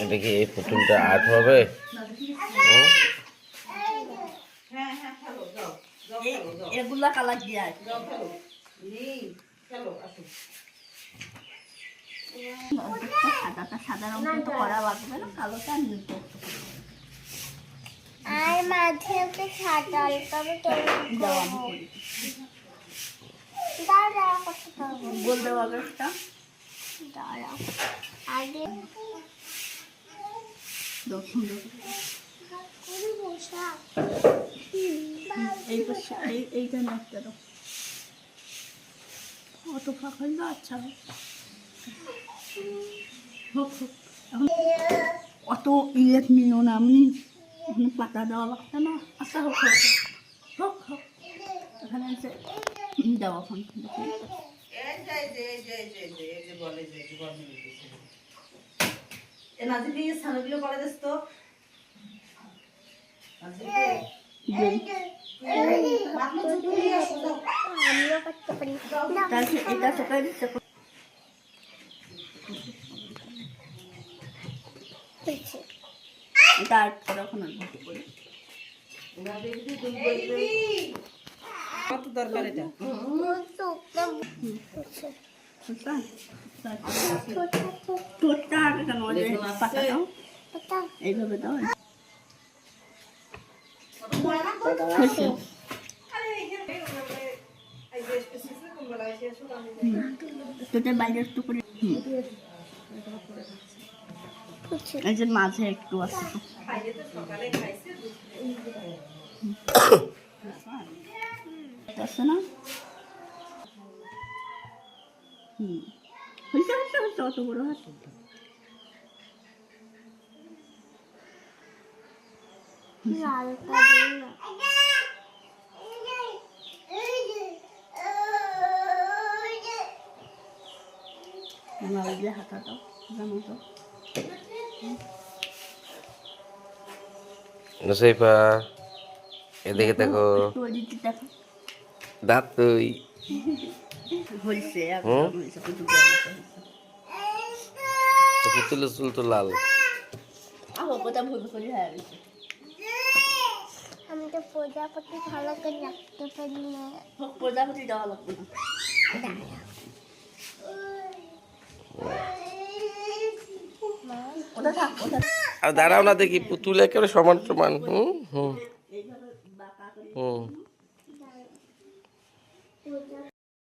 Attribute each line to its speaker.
Speaker 1: এটা কি এই পুতুলটা আর্ট হবে?
Speaker 2: এগুলা কালার দিয়ে সাদাটা সাদা রঙ তো করা লাগবে না, কালোটা নিতে
Speaker 3: আর মাঝে একটা সাদা তবে দাঁড়া করতে পারবো
Speaker 2: বলতে পারবে একটা
Speaker 3: দাঁড়া আগে
Speaker 2: সুন্দর এইটা নষ্ট দাও অত ফাঁকা না। আচ্ছা হোক হোক, এখন অত ইলেট নিও না, আমি এখানে পাতা দেওয়া লাগছে না। আচ্ছা হোক হোক হোক হোক, এখানে এসে দেওয়া এখন
Speaker 4: ছানাগুলো করে দিস তো।
Speaker 3: আমিও করতে পারি
Speaker 2: এটা সেটাই দিচ্ছে। এটা এখন করি
Speaker 4: কত দরকার এটা?
Speaker 2: ঠোঁটটা আগে কেন পাতা দাও, এইভাবে দাও। ঠোঁটের বাইরে একটু করে, এই যে মাঝে একটু আছে আছে না। হয়েছে হয়েছে হয়েছে, অত বড় হাত হাতা দাও জানো তো।
Speaker 1: নসইফা এদিকে দেখো, দাঁত তুই পুতুলের চুল তো লাল।
Speaker 3: আমি তো প্রজাপতি ভালো করে রাখতে পারি না।
Speaker 2: প্রজাপতি দেওয়া লাগবে না।
Speaker 1: আর দাঁড়াও না দেখি, পুতুল একেবারে সমান সমান। হুম হুম হুম।